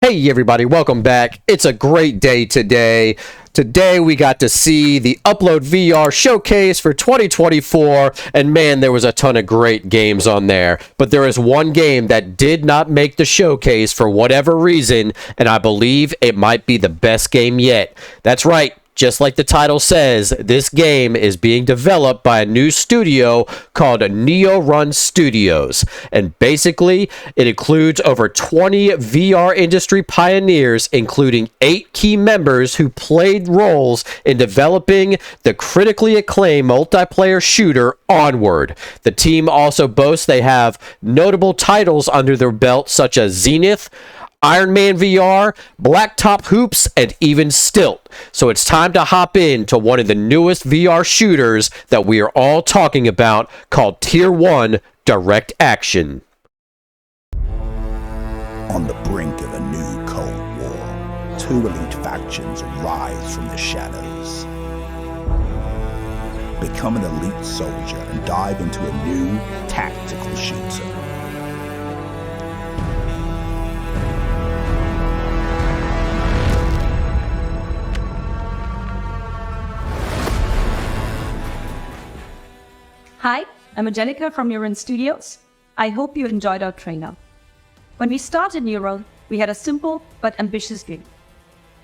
Hey everybody, welcome back. It's a great day today. Today we got to see the Upload VR showcase for 2024, and man, there was a ton of great games on there. But there is one game that did not make the showcase for whatever reason, and I believe it might be the best game yet. That's right. Just like the title says, this game is being developed by a new studio called Niorun Studios. And basically, it includes over 20 VR industry pioneers, including 8 key members who played roles in developing the critically acclaimed multiplayer shooter Onward. The team also boasts they have notable titles under their belt such as Zenith, Iron Man VR, Blacktop Hoops, and even Stilt. So it's time to hop into one of the newest VR shooters that we are all talking about, called Tier 1 Direct Action. On the brink of a new Cold War, 2 elite factions rise from the shadows. Become an elite soldier and dive into a new tactical shooter. Hi, I'm Angelica from Niorun Studios. I hope you enjoyed our trailer. When we started Niorun, we had a simple but ambitious goal: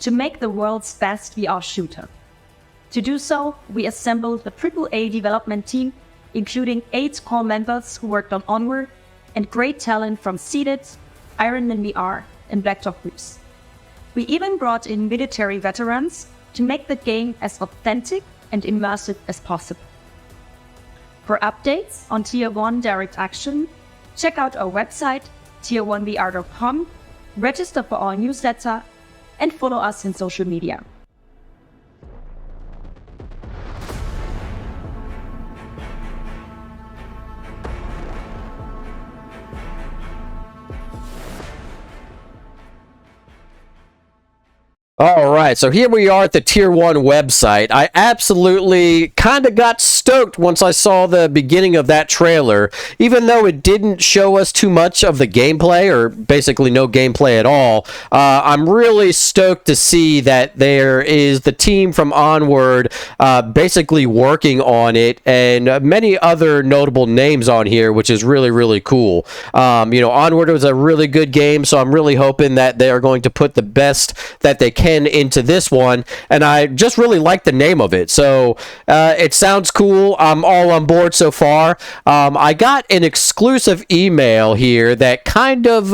to make the world's best VR shooter. To do so, we assembled a AAA development team, including 8 core members who worked on Onward, and great talent from Zenith, Iron Man VR, and Blacktop Hoops. We even brought in military veterans to make the game as authentic and immersive as possible. For updates on Tier 1 Direct Action, check out our website, tier1vr.com, register for our newsletter, and follow us in social media. All right, so here we are at the Tier 1 website. I absolutely kind of got stoked once I saw the beginning of that trailer, even though it didn't show us too much of the gameplay, or basically no gameplay at all. I'm really stoked to see that there is the team from Onward basically working on it, and many other notable names on here, which is really, really cool. Onward was a really good game, so I'm really hoping that they are going to put the best that they can into this one, and I just really like the name of it, so it sounds cool. I'm all on board so far. I got an exclusive email here that kind of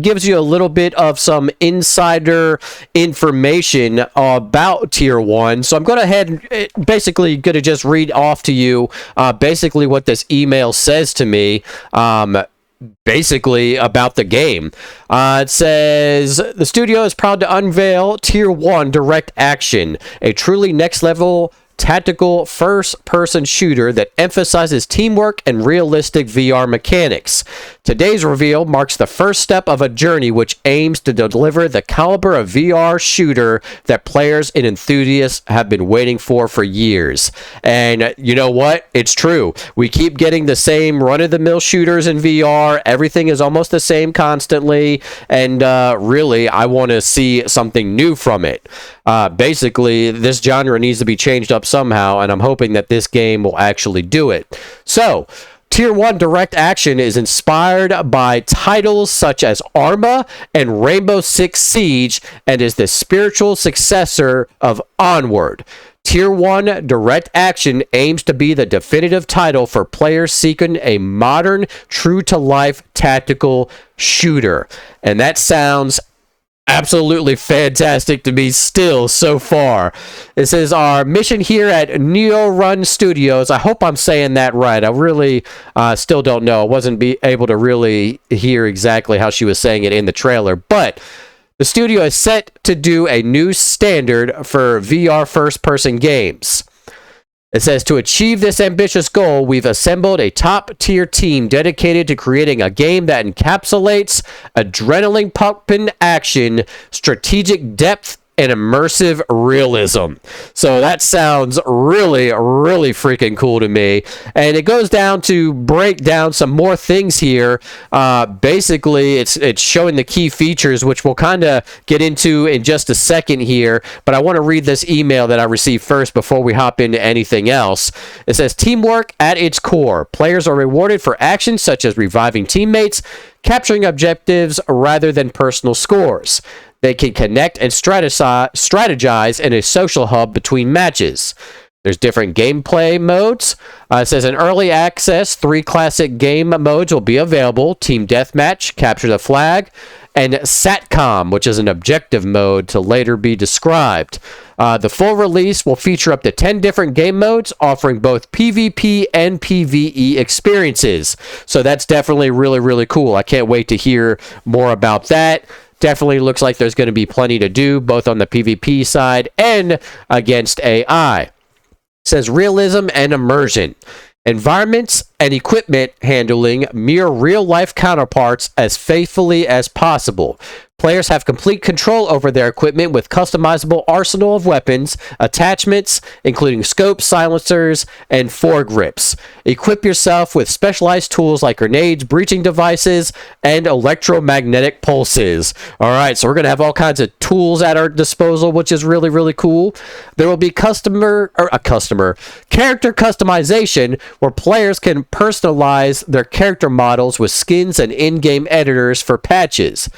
gives you a little bit of some insider information about Tier 1, so I'm going to head basically going to just read off to you basically what this email says to me. Basically about the game. It says, the studio is proud to unveil Tier 1 Direct Action, a truly next-level tactical first-person shooter that emphasizes teamwork and realistic VR mechanics. Today's reveal marks the first step of a journey which aims to deliver the caliber of VR shooter that players and enthusiasts have been waiting for years. And you know what? It's true. We keep getting the same run-of-the-mill shooters in VR. Everything is almost the same constantly, and really, I want to see something new from it. Basically, this genre needs to be changed up somehow, and I'm hoping that this game will actually do it. So, Tier 1 Direct Action is inspired by titles such as Arma and Rainbow Six Siege, and is the spiritual successor of Onward. Tier 1 Direct Action aims to be the definitive title for players seeking a modern, true-to-life tactical shooter. And that sounds absolutely fantastic to me still so far. It says, our mission here at Niorun Studios, I hope I'm saying that right. I really still don't know. I wasn't able to really hear exactly how she was saying it in the trailer, but the studio is set to do a new standard for VR first-person games. It says, to achieve this ambitious goal, we've assembled a top-tier team dedicated to creating a game that encapsulates adrenaline-pumping action, strategic depth, and immersive realism. So that sounds really, really freaking cool to me. And it goes down to break down some more things here. Basically, it's showing the key features, which we'll kind of get into in just a second here. But I want to read this email that I received first before we hop into anything else. It says, teamwork at its core. Players are rewarded for actions such as reviving teammates, capturing objectives rather than personal scores. They can connect and strategize in a social hub between matches. There's different gameplay modes. It says in early access, 3 classic game modes will be available. Team Deathmatch, Capture the Flag, and SATCOM, which is an objective mode to later be described. The full release will feature up to 10 different game modes, offering both PvP and PvE experiences. So that's definitely really, really cool. I can't wait to hear more about that. Definitely looks like there's going to be plenty to do, both on the PvP side and against AI. It says realism and immersion. Environments and equipment handling mirror real-life counterparts as faithfully as possible. Players have complete control over their equipment with customizable arsenal of weapons, attachments, including scopes, silencers, and foregrips. Equip yourself with specialized tools like grenades, breaching devices, and electromagnetic pulses. All right, so we're going to have all kinds of tools at our disposal, which is really, really cool. There will be character customization where players can personalize their character models with skins and in-game editors for patches.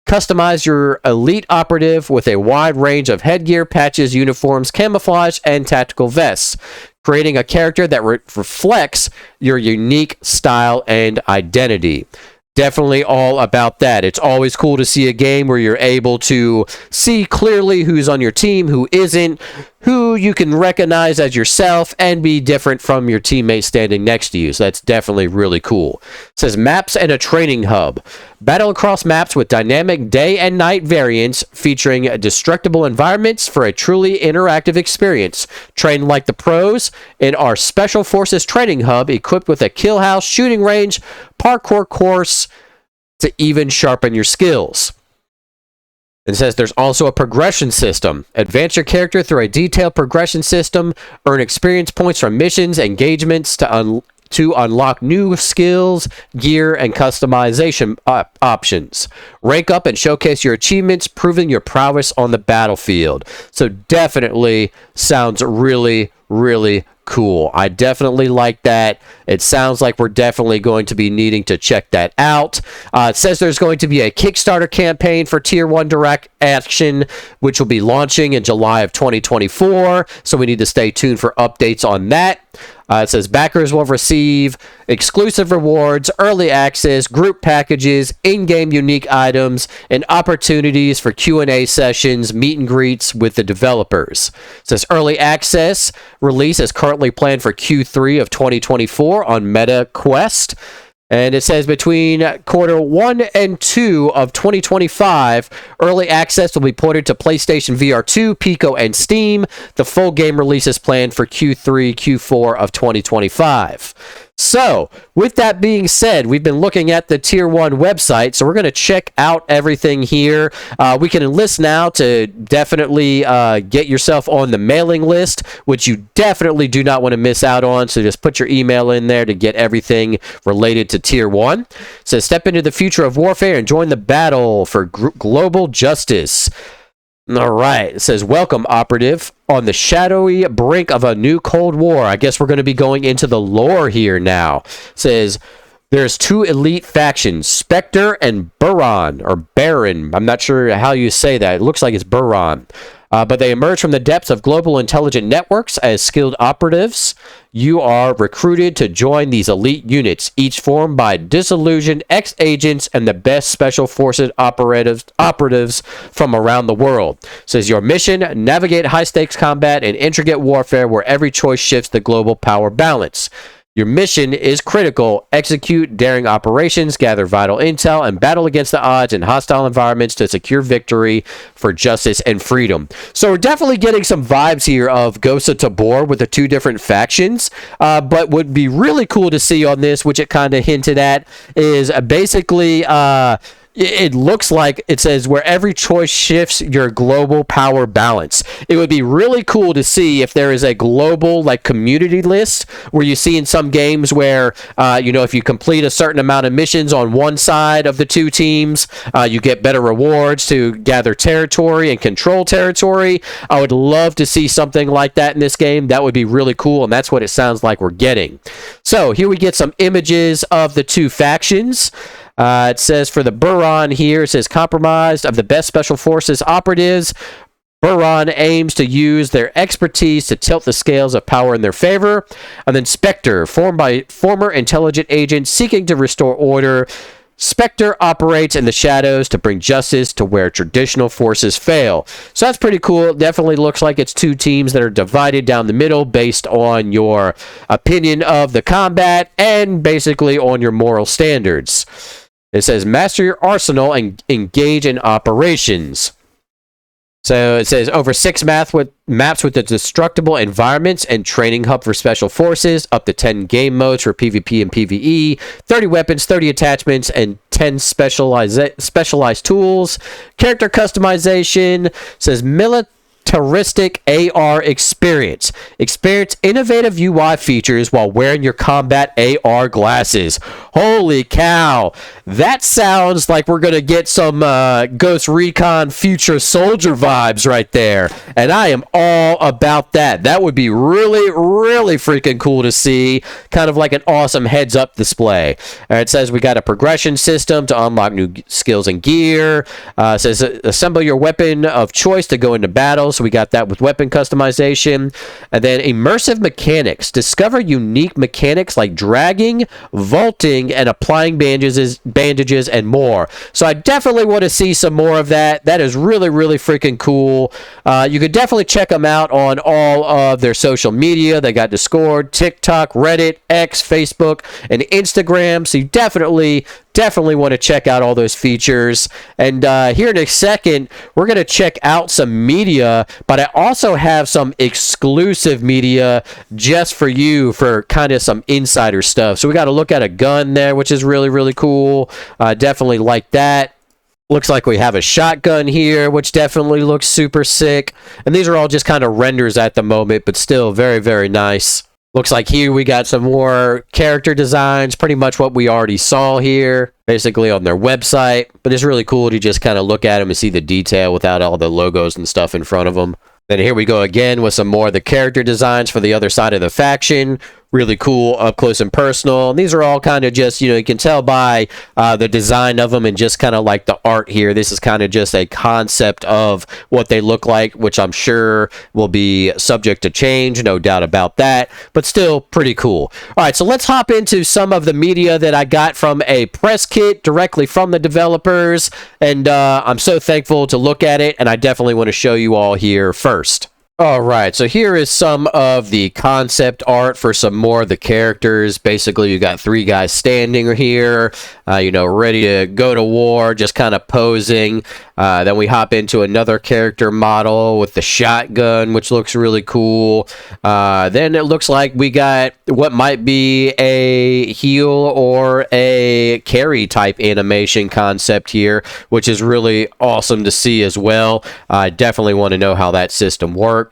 Customize your elite operative with a wide range of headgear, patches, uniforms, camouflage, and tactical vests, creating a character that reflects your unique style and identity. Definitely all about that. It's always cool to see a game where you're able to see clearly who's on your team, who isn't, who you can recognize as yourself, and be different from your teammate standing next to you. So that's definitely really cool. It says maps and a training hub. Battle across maps with dynamic day and night variants featuring destructible environments for a truly interactive experience. Train like the pros in our Special Forces training hub, equipped with a kill house, shooting range, parkour course to even sharpen your skills. It says there's also a progression system. Advance your character through a detailed progression system. Earn experience points from missions, engagements to unlock new skills, gear, and customization options. Rank up and showcase your achievements, proving your prowess on the battlefield. So definitely sounds really, really cool. I definitely like that. It sounds like we're definitely going to be needing to check that out. It says there's going to be a Kickstarter campaign for Tier 1 Direct Action, which will be launching in July of 2024. So we need to stay tuned for updates on that. It says backers will receive exclusive rewards, early access, group packages, in-game unique items, and opportunities for Q&A sessions, meet and greets with the developers. It says early access release is currently planned for Q3 of 2024 on Meta Quest. And it says between quarter 1 and 2 of 2025, early access will be ported to PlayStation VR 2, Pico, and Steam. The full game release is planned for Q3, Q4 of 2025. So, with that being said, we've been looking at the Tier 1 website, so we're going to check out everything here. We can enlist now to definitely get yourself on the mailing list, which you definitely do not want to miss out on, so just put your email in there to get everything related to Tier 1. It says, step into the future of warfare and join the battle for global justice. All right. It says, welcome, operative, on the shadowy brink of a new Cold War. I guess we're going to be going into the lore here now. It says, there's 2 elite factions, Spectre and Buron, or Baron. I'm not sure how you say that. It looks like it's Buron. But they emerge from the depths of global intelligent networks as skilled operatives. You are recruited to join these elite units, each formed by disillusioned ex-agents and the best special forces operatives from around the world. It says your mission, navigate high-stakes combat and intricate warfare where every choice shifts the global power balance. Your mission is critical. Execute daring operations, gather vital intel, and battle against the odds in hostile environments to secure victory for justice and freedom. So we're definitely getting some vibes here of Ghost of Tabor with the 2 different factions. But would be really cool to see on this, which it kind of hinted at, is basically it looks like it says where every choice shifts your global power balance. It would be really cool to see if there is a global like community list where you see in some games where if you complete a certain amount of missions on one side of the two teams, you get better rewards to gather territory and control territory. I would love to see something like that in this game. That would be really cool, and that's what it sounds like we're getting. So here we get some images of the two factions. It says for the Buron here, it says compromised of the best special forces operatives. Buron aims to use their expertise to tilt the scales of power in their favor. And then Spectre, formed by former intelligent agents seeking to restore order. Spectre operates in the shadows to bring justice to where traditional forces fail. So that's pretty cool. It definitely looks like it's two teams that are divided down the middle based on your opinion of the combat and basically on your moral standards. It says master your arsenal and engage in operations. So it says over 6 maps with the destructible environments and training hub for special forces, up to 10 game modes for PvP and PvE, 30 weapons, 30 attachments, and 10 specialized tools. Character customization says militaristic AR experience. Experience innovative UI features while wearing your combat AR glasses. Holy cow. That sounds like we're going to get some Ghost Recon Future Soldier vibes right there. And I am all about that. That would be really, really freaking cool to see. Kind of like an awesome heads-up display. It says we got a progression system to unlock new skills and gear. It says assemble your weapon of choice to go into battle. So we got that with weapon customization. And then immersive mechanics. Discover unique mechanics like dragging, vaulting, and applying bandages and more. So I definitely want to see some more of that. That is really, really freaking cool. You could definitely check them out on all of their social media. They got Discord, TikTok, Reddit, X, Facebook, and Instagram. So you definitely want to check out all those features. And here in a second, we're going to check out some media, but I also have some exclusive media just for you for kind of some insider stuff. So we got to look at a gun there, which is really, really cool. Definitely like that. Looks like we have a shotgun here, which definitely looks super sick. And these are all just kind of renders at the moment, but still very, very nice. Looks like here we got some more character designs, pretty much what we already saw here, basically on their website. But it's really cool to just kind of look at them and see the detail without all the logos and stuff in front of them. Then here we go again with some more of the character designs for the other side of the faction. Really cool, up close and personal. And these are all kind of just, you can tell by the design of them and just kind of like the art here. This is kind of just a concept of what they look like, which I'm sure will be subject to change, no doubt about that, but still pretty cool. All right, so let's hop into some of the media that I got from a press kit directly from the developers, and I'm so thankful to look at it, and I definitely want to show you all here first. All right, so here is some of the concept art for some more of the characters. Basically, you got 3 guys standing here, ready to go to war, just kind of posing. Then we hop into another character model with the shotgun, which looks really cool. Then it looks like we got what might be a heal or a carry type animation concept here, which is really awesome to see as well. I definitely want to know how that system works.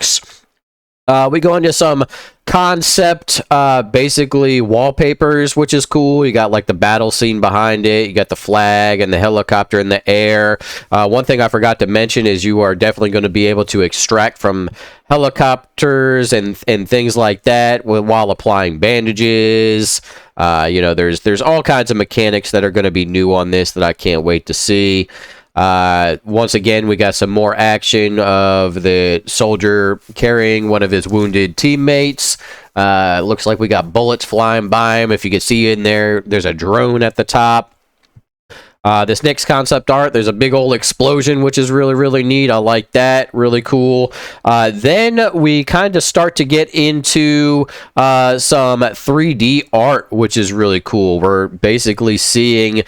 We go into some concept, basically wallpapers, which is cool. You got like the battle scene behind it. You got the flag and the helicopter in the air. One thing I forgot to mention is you are definitely going to be able to extract from helicopters and things like that while applying bandages. There's all kinds of mechanics that are going to be new on this that I can't wait to see. Once again, we got some more action of the soldier carrying one of his wounded teammates. Looks like we got bullets flying by him. If you can see in there, there's a drone at the top. This next concept art, there's a big old explosion, which is really, really neat. I like that. Really cool. Then we kind of start to get into some 3D art, which is really cool. We're basically seeing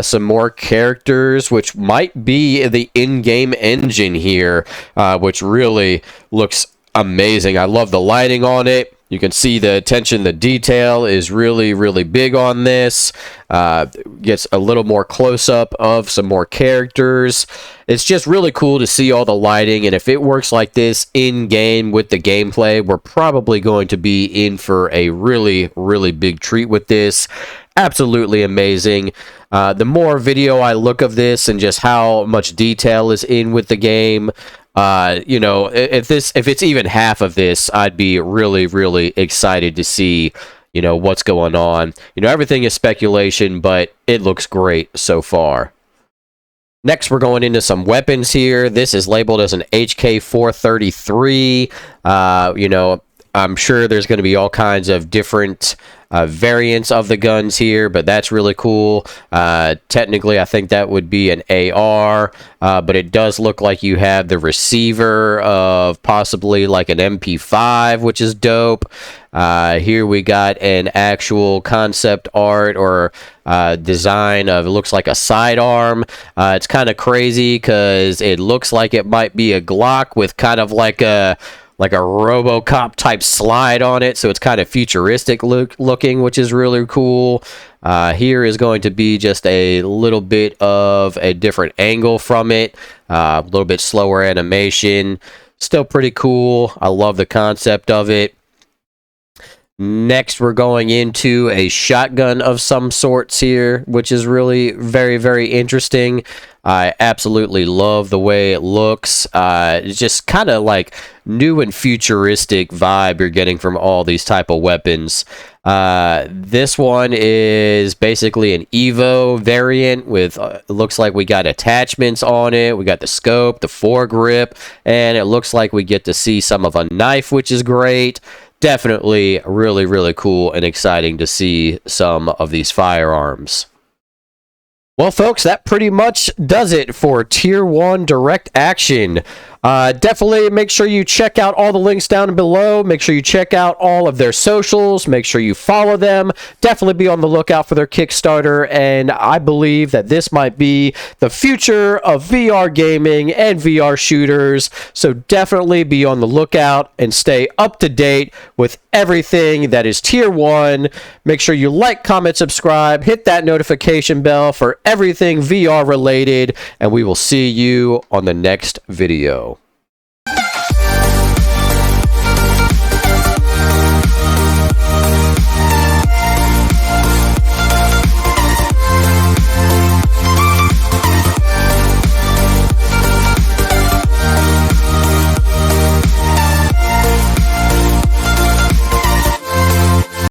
some more characters, which might be the in-game engine here, which really looks amazing. I love the lighting on it. You can see the attention, the detail is really, really big on this. Gets a little more close-up of some more characters. It's just really cool to see all the lighting, and if it works like this in-game with the gameplay, we're probably going to be in for a really, really big treat with this. Absolutely amazing. The more video I look of this and just how much detail is in with the game, you know, if it's even half of this, I'd be really, really excited to see, you know, what's going on. You know, everything is speculation, but it looks great so far. Next, we're going into some weapons here. This is labeled as an HK433. You know, I'm sure there's going to be all kinds of different variants of the guns here, but that's really cool. Technically, I think that would be an AR, but it does look like you have the receiver of possibly like an MP5, which is dope. Here we got an actual concept art or design of, it looks like a sidearm. It's kind of crazy because it looks like it might be a Glock with kind of like a RoboCop type slide on it, so it's kind of futuristic looking, which is really cool. Here is going to be just a little bit of a different angle from it, a little bit slower animation. Still pretty cool. I love the concept of it. Next, we're going into a shotgun of some sorts here, which is really very, very interesting. I absolutely love the way it looks. It's just kind of like new and futuristic vibe you're getting from all these type of weapons. This one is basically an Evo variant with, it looks like we got attachments on it. We got the scope, the foregrip, and it looks like we get to see some of a knife, which is great. Definitely really, really cool and exciting to see some of these firearms. Well, folks, that pretty much does it for Tier 1 Direct Action. Definitely make sure you check out all the links down below. Make sure you check out all of their socials. Make sure you follow them. Definitely be on the lookout for their Kickstarter. And I believe that this might be the future of VR gaming and VR shooters. So definitely be on the lookout and stay up to date with everything that is Tier 1. Make sure you like, comment, subscribe, hit that notification bell for everything VR related. And we will see you on the next video.